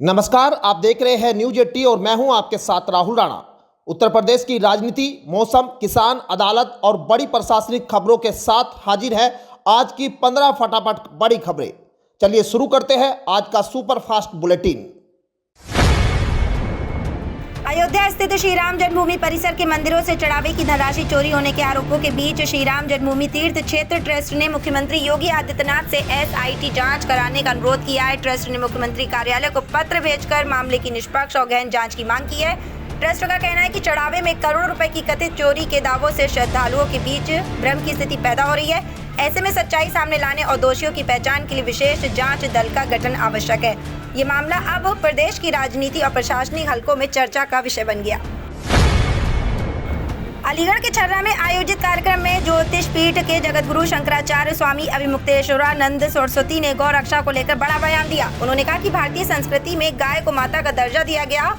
नमस्कार, आप देख रहे हैं न्यूज 80 और मैं हूं आपके साथ राहुल राणा। उत्तर प्रदेश की राजनीति, मौसम, किसान, अदालत और बड़ी प्रशासनिक खबरों के साथ हाजिर है आज की 15 फटाफट बड़ी खबरें। चलिए शुरू करते हैं आज का सुपरफास्ट बुलेटिन। अयोध्या स्थित श्री राम जन्मभूमि परिसर के मंदिरों से चढ़ावे की धनराशि चोरी होने के आरोपों के बीच श्री राम जन्मभूमि तीर्थ क्षेत्र ट्रस्ट ने मुख्यमंत्री योगी आदित्यनाथ से SIT जांच कराने का अनुरोध किया है। ट्रस्ट ने मुख्यमंत्री कार्यालय को पत्र भेजकर मामले की निष्पक्ष और गहन जांच की मांग की है। ट्रस्ट का कहना है कि चढ़ावे में करोड़ों रुपए की कथित चोरी के दावों से श्रद्धालुओं के बीच भ्रम की स्थिति पैदा हो रही है। ऐसे में सच्चाई सामने लाने और दोषियों की पहचान के लिए विशेष जांच दल का गठन आवश्यक है। ये मामला अब प्रदेश की राजनीति और प्रशासनिक हलकों में चर्चा का विषय बन गया। अलीगढ़ के छर्रा में आयोजित कार्यक्रम में ज्योतिष पीठ के जगतगुरु शंकराचार्य स्वामी अभिमुक्तेश्वरानंद सरस्वती ने गौ रक्षा को लेकर बड़ा बयान दिया। उन्होंने कहा कि भारतीय संस्कृति में गाय को माता का दर्जा दिया गया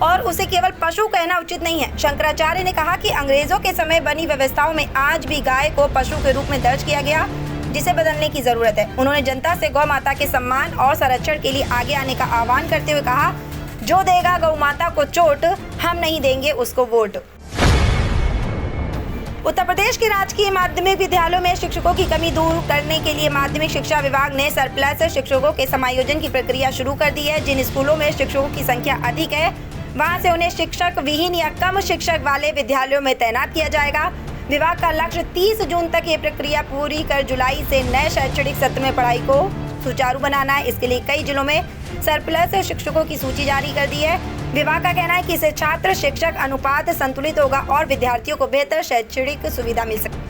और उसे केवल पशु कहना उचित नहीं है। शंकराचार्य ने कहा कि अंग्रेजों के समय बनी व्यवस्थाओं में आज भी गाय को पशु के रूप में दर्ज किया गया, जिसे बदलने की जरूरत है। उन्होंने जनता से गौ माता के सम्मान और संरक्षण के लिए आगे आने का आह्वान करते हुए कहा, जो देगा गौ माता को चोट, हम नहीं देंगे उसको वोट। उत्तर प्रदेश के राजकीय माध्यमिक विद्यालयों में शिक्षकों की कमी दूर करने के लिए माध्यमिक शिक्षा विभाग ने सरप्लस शिक्षकों के समायोजन की प्रक्रिया शुरू कर दी है। जिन स्कूलों में शिक्षकों की संख्या अधिक है, वहां से उन्हें शिक्षक विहीन या कम शिक्षक वाले विद्यालयों में तैनात किया जाएगा। विभाग का लक्ष्य 30 जून तक ये प्रक्रिया पूरी कर जुलाई से नए शैक्षणिक सत्र में पढ़ाई को सुचारू बनाना है। इसके लिए कई जिलों में सरप्लस शिक्षकों की सूची जारी कर दी है। विभाग का कहना है कि इससे छात्र शिक्षक अनुपात संतुलित होगा और विद्यार्थियों को बेहतर शैक्षणिक सुविधा मिल सके।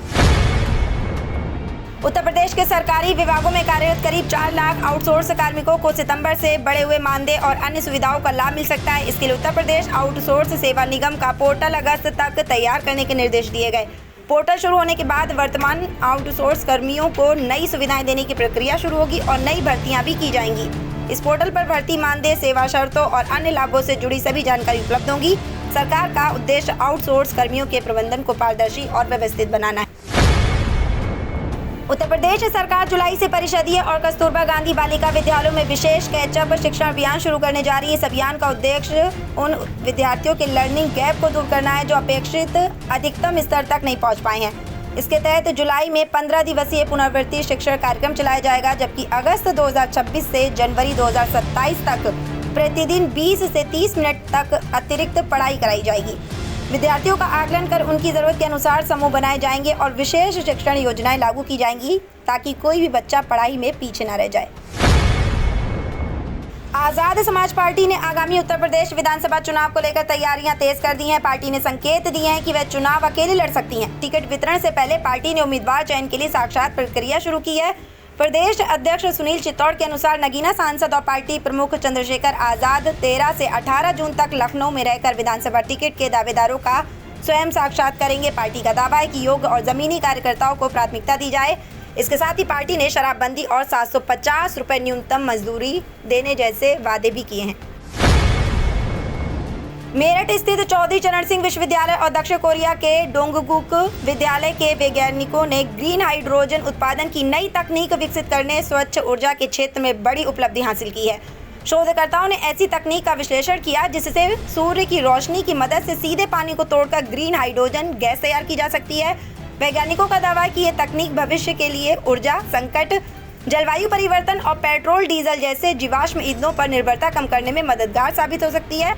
उत्तर प्रदेश के सरकारी विभागों में कार्यरत करीब 4 लाख आउटसोर्स कार्मिकों को सितंबर से बढ़े हुए मानदेय और अन्य सुविधाओं का लाभ मिल सकता है। इसके लिए उत्तर प्रदेश आउटसोर्स सेवा निगम का पोर्टल अगस्त तक तैयार करने के निर्देश दिए गए। पोर्टल शुरू होने के बाद वर्तमान आउटसोर्स कर्मियों को नई सुविधाएं देने की प्रक्रिया शुरू होगी और नई भर्तियां भी की जाएंगी। इस पोर्टल पर भर्ती, मानदेय, सेवा शर्तों और अन्य लाभों से जुड़ी सभी जानकारी उपलब्ध होगी। सरकार का उद्देश्य आउटसोर्स कर्मियों के प्रबंधन को पारदर्शी और व्यवस्थित बनाना है। उत्तर प्रदेश सरकार जुलाई से परिषदीय और कस्तूरबा गांधी बालिका विद्यालयों में विशेष कैचअप शिक्षण अभियान शुरू करने जा रही है। इस अभियान का उद्देश्य उन विद्यार्थियों के लर्निंग गैप को दूर करना है जो अपेक्षित अधिकतम स्तर तक नहीं पहुंच पाए हैं। इसके तहत जुलाई में 15 दिवसीय पुनरावृत्ति शिक्षण कार्यक्रम चलाया जाएगा, जबकि अगस्त 2026 से जनवरी 2027 तक प्रतिदिन 20 से 30 मिनट तक अतिरिक्त पढ़ाई कराई जाएगी। विद्यार्थियों का आकलन कर उनकी जरूरत के अनुसार समूह बनाए जाएंगे और विशेष शिक्षण योजनाएं लागू की जाएंगी ताकि कोई भी बच्चा पढ़ाई में पीछे न रह जाए। आजाद समाज पार्टी ने आगामी उत्तर प्रदेश विधानसभा चुनाव को लेकर तैयारियां तेज कर दी हैं। पार्टी ने संकेत दिए हैं कि वह चुनाव अकेले लड़ सकती हैं। टिकट वितरण से पहले पार्टी ने उम्मीदवार चयन के लिए साक्षात प्रक्रिया शुरू की है। प्रदेश अध्यक्ष सुनील चित्तौड़ के अनुसार नगीना सांसद और पार्टी प्रमुख चंद्रशेखर आजाद 13 से 18 जून तक लखनऊ में रहकर विधानसभा टिकट के दावेदारों का स्वयं साक्षात करेंगे। पार्टी का दावा है कि योग्य और जमीनी कार्यकर्ताओं को प्राथमिकता दी जाए। इसके साथ ही पार्टी ने शराबबंदी और 750 रुपए न्यूनतम मजदूरी देने जैसे वादे भी किए हैं। मेरठ स्थित चौधरी चरण सिंह विश्वविद्यालय और दक्षिण कोरिया के डोंगगुक विद्यालय के वैज्ञानिकों ने ग्रीन हाइड्रोजन उत्पादन की नई तकनीक विकसित करने स्वच्छ ऊर्जा के क्षेत्र में बड़ी उपलब्धि हासिल की है। शोधकर्ताओं ने ऐसी तकनीक का विश्लेषण किया जिससे सूर्य की रोशनी की मदद से सीधे पानी को तोड़कर ग्रीन हाइड्रोजन गैस तैयार की जा सकती है। वैज्ञानिकों का दावा है कि ये तकनीक भविष्य के लिए ऊर्जा संकट, जलवायु परिवर्तन और पेट्रोल डीजल जैसे जीवाश्म ईंधनों पर निर्भरता कम करने में मददगार साबित हो सकती है।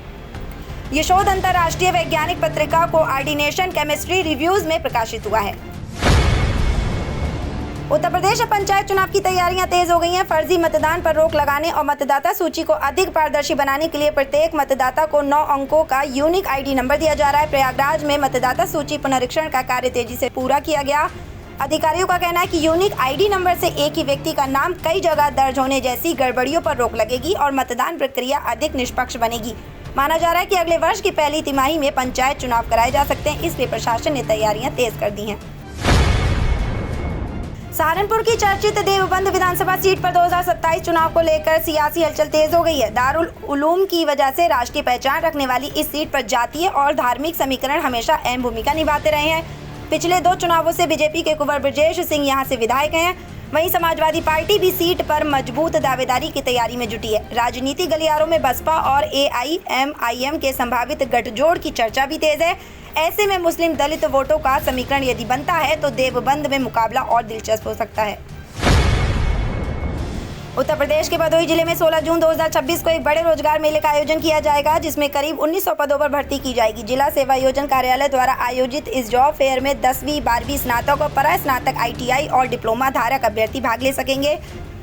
ये शोध अंतर्राष्ट्रीय वैज्ञानिक पत्रिका कोऑर्डिनेशन केमिस्ट्री रिव्यूज में प्रकाशित हुआ है। उत्तर प्रदेश पंचायत चुनाव की तैयारियां तेज हो गई हैं। फर्जी मतदान पर रोक लगाने और मतदाता सूची को अधिक पारदर्शी बनाने के लिए प्रत्येक मतदाता को 9 अंकों का यूनिक ID नंबर दिया जा रहा है। प्रयागराज में मतदाता सूची पुनरीक्षण का कार्य तेजी से पूरा किया गया। अधिकारियों का कहना है कि यूनिक ID नंबर से एक ही व्यक्ति का नाम कई जगह दर्ज होने जैसी गड़बड़ियों पर रोक लगेगी और मतदान प्रक्रिया अधिक निष्पक्ष बनेगी। माना जा रहा है कि अगले वर्ष की पहली तिमाही में पंचायत चुनाव कराए जा सकते हैं, इसलिए प्रशासन ने तैयारियां तेज कर दी हैं। सहारनपुर की चर्चित देवबंद विधानसभा सीट पर 2027 चुनाव को लेकर सियासी हलचल तेज हो गई है। दारुल उलूम की वजह से राष्ट्रीय पहचान रखने वाली इस सीट पर जातीय और धार्मिक समीकरण हमेशा अहम भूमिका निभाते रहे हैं। पिछले 2 चुनावों से बीजेपी के कुंवर ब्रजेश सिंह यहां से विधायक हैं। वहीं समाजवादी पार्टी भी सीट पर मजबूत दावेदारी की तैयारी में जुटी है। राजनीति गलियारों में बसपा और AIMIM के संभावित गठजोड़ की चर्चा भी तेज है। ऐसे में मुस्लिम दलित वोटों का समीकरण यदि बनता है तो देवबंद में मुकाबला और दिलचस्प हो सकता है। उत्तर प्रदेश के भदोही जिले में 16 जून 2026 को एक बड़े रोजगार मेले का आयोजन किया जाएगा, जिसमें करीब 1900 पदों पर भर्ती की जाएगी। जिला सेवा योजन कार्यालय द्वारा आयोजित इस जॉब फेयर में 10वीं 12वीं स्नातक और परास्नातक ITI और डिप्लोमा धारक अभ्यर्थी भाग ले सकेंगे।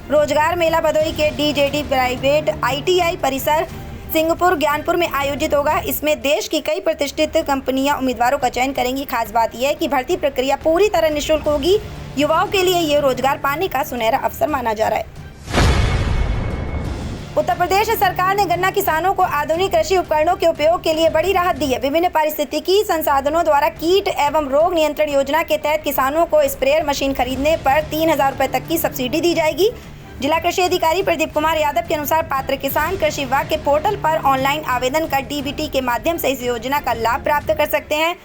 रोजगार मेला भदोही के DJD प्राइवेट ITI परिसर सिंहपुर ज्ञानपुर में आयोजित होगा। इसमें देश की कई प्रतिष्ठित कंपनियां उम्मीदवारों का चयन करेंगी। खास बात यह है कि भर्ती प्रक्रिया पूरी तरह निःशुल्क होगी। युवाओं के लिए ये रोजगार पाने का सुनहरा अवसर माना जा रहा है। उत्तर प्रदेश सरकार ने गन्ना किसानों को आधुनिक कृषि उपकरणों के उपयोग के लिए बड़ी राहत दी है। विभिन्न पारिस्थितिकी संसाधनों द्वारा कीट एवं रोग नियंत्रण योजना के तहत किसानों को स्प्रेयर मशीन खरीदने पर 3000 रुपये तक की सब्सिडी दी जाएगी। जिला कृषि अधिकारी प्रदीप कुमार यादव के अनुसार पात्र किसान कृषि विभाग के पोर्टल पर ऑनलाइन आवेदन कर DBT के माध्यम से इस योजना का लाभ प्राप्त कर सकते हैं।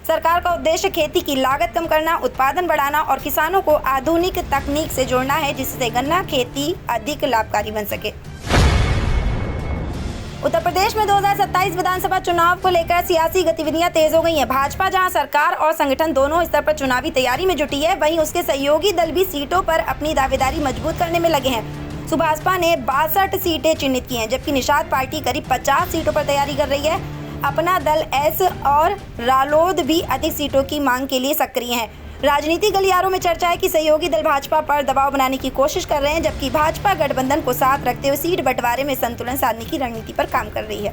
सरकार का उद्देश्य खेती की लागत कम करना, उत्पादन बढ़ाना और किसानों को आधुनिक तकनीक से जोड़ना है, जिससे गन्ना खेती अधिक लाभकारी बन सके। उत्तर प्रदेश में 2027 विधानसभा चुनाव को लेकर सियासी गतिविधियां तेज हो गई हैं। भाजपा जहां सरकार और संगठन दोनों स्तर पर चुनावी तैयारी में जुटी है, वहीं उसके सहयोगी दल भी सीटों पर अपनी दावेदारी मजबूत करने में लगे हैं। सुभाषपा ने 62 सीटें चिन्हित की हैं, जबकि निषाद पार्टी करीब 50 सीटों पर तैयारी कर रही है। अपना दल एस और रालोद भी अधिक सीटों की मांग के लिए सक्रिय हैं। राजनीतिक गलियारों में चर्चा है कि सहयोगी दल भाजपा पर दबाव बनाने की कोशिश कर रहे हैं, जबकि भाजपा गठबंधन को साथ रखते हुए सीट बंटवारे में संतुलन साधने की रणनीति पर काम कर रही है।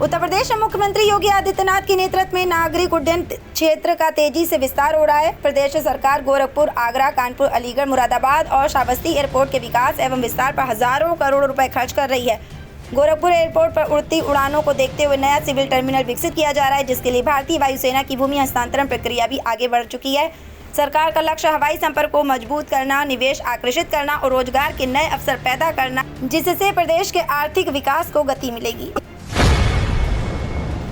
उत्तर प्रदेश में मुख्यमंत्री योगी आदित्यनाथ के नेतृत्व में नागरिक उड्डयन क्षेत्र का तेजी से विस्तार हो रहा है। प्रदेश सरकार गोरखपुर, आगरा, कानपुर, अलीगढ़, मुरादाबाद और श्रावस्ती एयरपोर्ट के विकास एवं विस्तार पर हजारों करोड़ रुपए खर्च कर रही है। गोरखपुर एयरपोर्ट पर उड़ती उड़ानों को देखते हुए नया सिविल टर्मिनल विकसित किया जा रहा है, जिसके लिए भारतीय वायुसेना की भूमि हस्तांतरण प्रक्रिया भी आगे बढ़ चुकी है। सरकार का लक्ष्य हवाई संपर्क को मजबूत करना, निवेश आकर्षित करना और रोजगार के नए अवसर पैदा करना, जिससे प्रदेश के आर्थिक विकास को गति मिलेगी।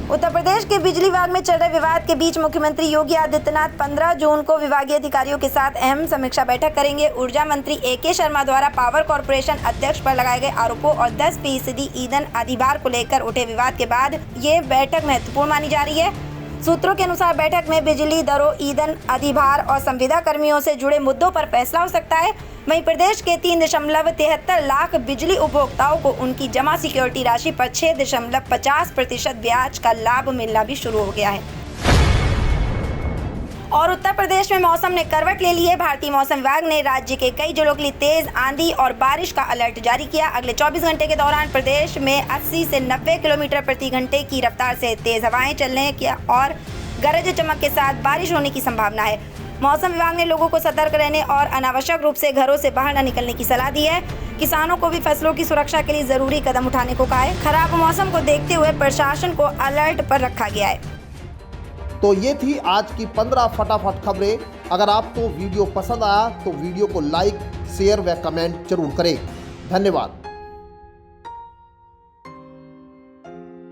उत्तर प्रदेश के बिजली विभाग में चल रहे विवाद के बीच मुख्यमंत्री योगी आदित्यनाथ 15 जून को विभागीय अधिकारियों के साथ अहम समीक्षा बैठक करेंगे। ऊर्जा मंत्री AK शर्मा द्वारा पावर कॉर्पोरेशन अध्यक्ष पर लगाए गए आरोपों और 10% ईंधन अधिभार को लेकर उठे विवाद के बाद ये बैठक महत्वपूर्ण मानी जा रही है। सूत्रों के अनुसार बैठक में बिजली दरों, ईंधन अधिभार और संविदा कर्मियों से जुड़े मुद्दों पर फैसला हो सकता है। वहीं प्रदेश के 3.73 लाख बिजली उपभोक्ताओं को उनकी जमा सिक्योरिटी राशि पर 6.50% ब्याज का लाभ मिलना भी शुरू हो गया है। और उत्तर प्रदेश में मौसम ने करवट ले ली है। भारतीय मौसम विभाग ने राज्य के कई जिलों के लिए तेज आंधी और बारिश का अलर्ट जारी किया। अगले 24 घंटे के दौरान प्रदेश में 80 से 90 किलोमीटर प्रति घंटे की रफ्तार से तेज हवाएं चलने की और गरज चमक के साथ बारिश होने की संभावना है। मौसम विभाग ने लोगों को सतर्क रहने और अनावश्यक रूप से घरों से बाहर न निकलने की सलाह दी है। किसानों को भी फसलों की सुरक्षा के लिए जरूरी कदम उठाने को कहा है। खराब मौसम को देखते हुए प्रशासन को अलर्ट पर रखा गया है। तो ये थी आज की 15 फटाफट खबरें। अगर आपको वीडियो पसंद आया तो वीडियो को लाइक, शेयर व कमेंट जरूर करें। धन्यवाद।